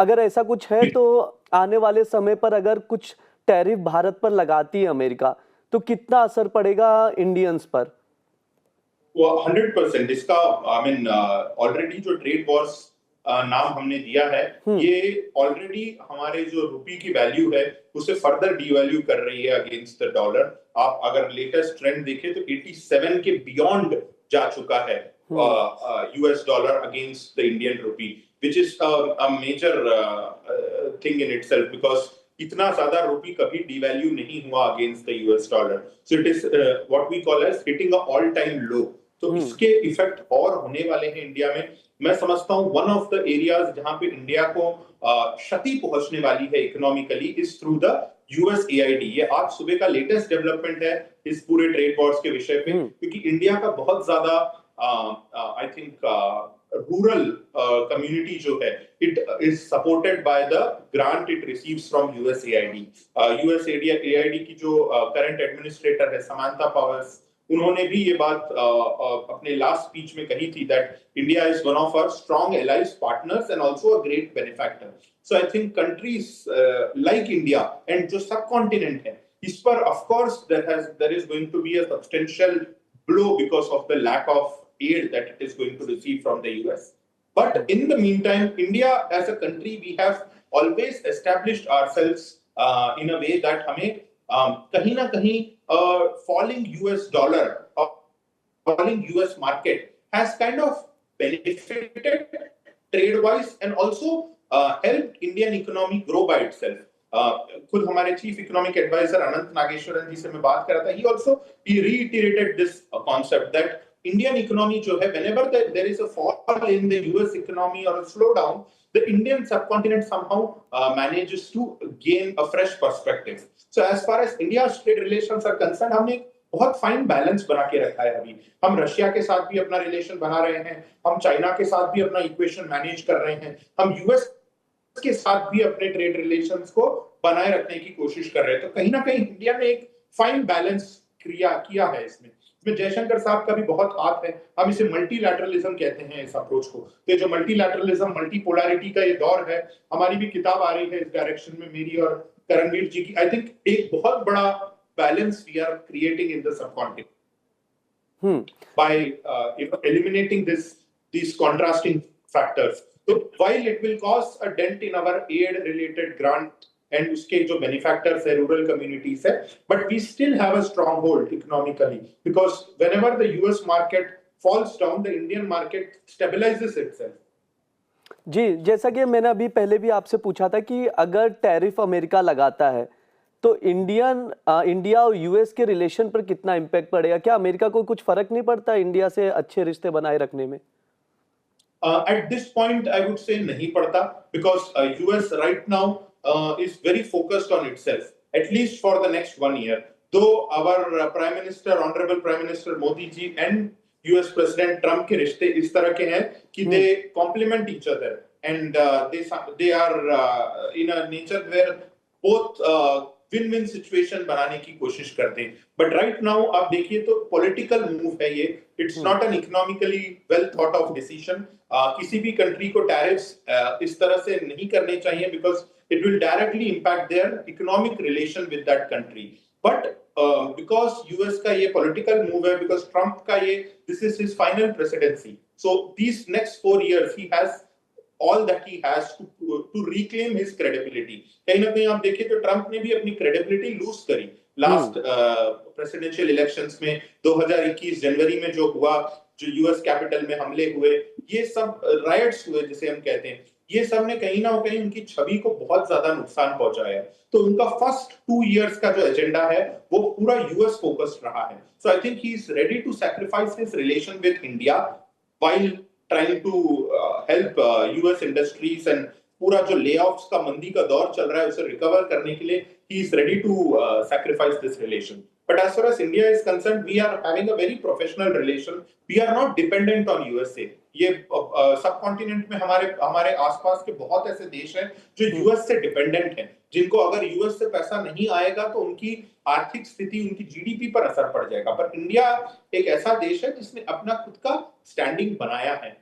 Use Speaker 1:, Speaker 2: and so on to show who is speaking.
Speaker 1: अगर ऐसा कुछ है तो आने वाले समय पर अगर कुछ टैरिफ भारत पर लगाती है अमेरिका, तो कितना असर पड़ेगा इंडियंस पर?
Speaker 2: वो 100% इसका आई मीन ऑलरेडी जो ट्रेड वॉर्स नाम हमने दिया है, ये ऑलरेडी हमारे जो रुपी की वैल्यू है उसे फर्दर डिवैल्यू कर रही है अगेंस्ट द डॉलर। आप अगर लेटेस्ट ट्रेंड देखें तो 87 के बियॉन्ड जा चुका है US dollar against the Indian rupee, which is a major thing in itself, because इतना ज्यादा रुपी कभी डिवैल्यू नहीं हुआ against the US dollar. So it is what we call as hitting a all time low. तो इसके effect और होने वाले हैं इंडिया में। मैं समझता हूं वन ऑफ द एरियाज जहां पे इंडिया को क्षति पहुंचने वाली है economically is through the USAID. ये आज सुबह का लेटेस्ट डेवलपमेंट है इस पूरे ट्रेड वॉर्स के विषय पे, क्योंकि इंडिया का बहुत ज्यादा आई थिंक रूरल community जो है, it is supported by the grant it receives from USAID. USAID की जो current administrator है समांता पावर्स, उन्होंने भी ये बात अपने लास्ट स्पीच में कही थी that India is one of our strong allies, partners and also a great benefactor. So I think countries like India and जो subcontinent है, इस पर of course there is going to be a substantial blow because of the lack of aid that it is going to receive from the US. But in the meantime, India as a country, we have always established ourselves in a way that हमें कहीं ना कहीं falling US dollar or falling US market has kind of benefited trade-wise and also helped Indian economy grow by itself. खुद हमारे chief economic adviser अनंत नागेश्वरन जी से मैं बात कर रहा था, he reiterated this concept that Indian economy जो है, whenever there is a fall in the US economy or a slowdown, the Indian subcontinent somehow manages to gain a fresh perspective. So as far as India's trade relations are concerned, हमने बहुत fine balance बना के रखा है। अभी हम Russia के साथ भी अपना रिलेशन बना रहे हैं, हम चाइना के साथ भी अपना इक्वेशन मैनेज कर रहे हैं, हम यूएस के साथ भी अपने ट्रेड रिलेशंस को बनाए रखने की कोशिश कर रहे हैं। तो कहीं ना कहीं इंडिया ने एक फाइन बैलेंस किया है इसमें जयशंकर साहब का भी बहुत हाथ है। हम इसे मल्टीलैटरलिज्म कहते हैं इस अप्रोच को। तो जो मल्टीलैटरलिज्म, मल्टीपोलैरिटी का ये दौर है, हमारी भी किताब आ रही है इस डायरेक्शन में, मेरी और करणवीर जी की। आई थिंक एक बहुत बड़ा balance we are creating in the subcontinent by eliminating these contrasting factors. So while it will cause a dent in our aid related grant and उसके जो benefactors है, rural communities है, but we still have a stronghold economically because whenever the US market falls down, the Indian market stabilizes itself.
Speaker 1: जी, जैसा कि मैंने अभी पहले भी आपसे पूछा था कि अगर टैरिफ अमेरिका लगाता है तो इंडिया और यूएस के रिलेशन पर कितना इम्पैक्ट पड़ेगा? क्या अमेरिका को कुछ फर्क नहीं पड़ता इंडिया से अच्छे रिश्ते बनाए रखने में?
Speaker 2: At this point, I would say नहीं पड़ता because US right now is very focused on itself, at least for the next 1 year. Though our Prime Minister, Honorable Prime Minister Modi ji and US President Trump के रिश्ते इस तरह के हैं कि they complement each other and they are in a nature where both win-win situation बनाने की कोशिश करते हैं। But right now आप देखिए तो political move है ये, it's not an economically well thought of decision. किसी भी कंट्री को टैरिफ्स इस तरह से नहीं करने चाहिए because it will directly impact their economic relation with that country. But because US का ये political move है, because Trump का ये this is his final presidency. So these next 4 years he has all that he has to reclaim his credibility. कहीं ना कहीं आप देखिए तो ट्रंप ने भी अपनी credibility lose करी लास्ट प्रेसिडेंशियल इलेक्शंस में। 2021 जनवरी में जो हुआ, जो यूएस कैपिटल में हमले हुए, ये सब रायट्स हुए जिसे हम कहते हैं, ये सब ने कहीं ना कहीं उनकी छवि को बहुत ज्यादा नुकसान पहुंचाया है। तो उनका फर्स्ट 2 इयर्स का जो एजेंडा है वो पूरा यूएस फोकस्ड रहा है। So I think he is ready to sacrifice his relation with India while trying to help US industries and पूरा जो लेऑफ्स का मंदी का दौर चल रहा है उसे रिकवर करने के लिए he is ready to sacrifice this relation. But as far as India is concerned, we are having a very professional relation. We are not dependent on USA. ये सबकॉन्टिनेंट में हमारे आसपास के बहुत ऐसे देश हैं जो यूएस से डिपेंडेंट हैं, जिनको अगर यूएस से पैसा नहीं आएगा तो उनकी आर्थिक स्थिति, उनकी जीडीपी पर असर पड़ जाएगा। पर इंडिया एक ऐसा देश है जिसने अपना खुद का स्टैंडिंग बनाया है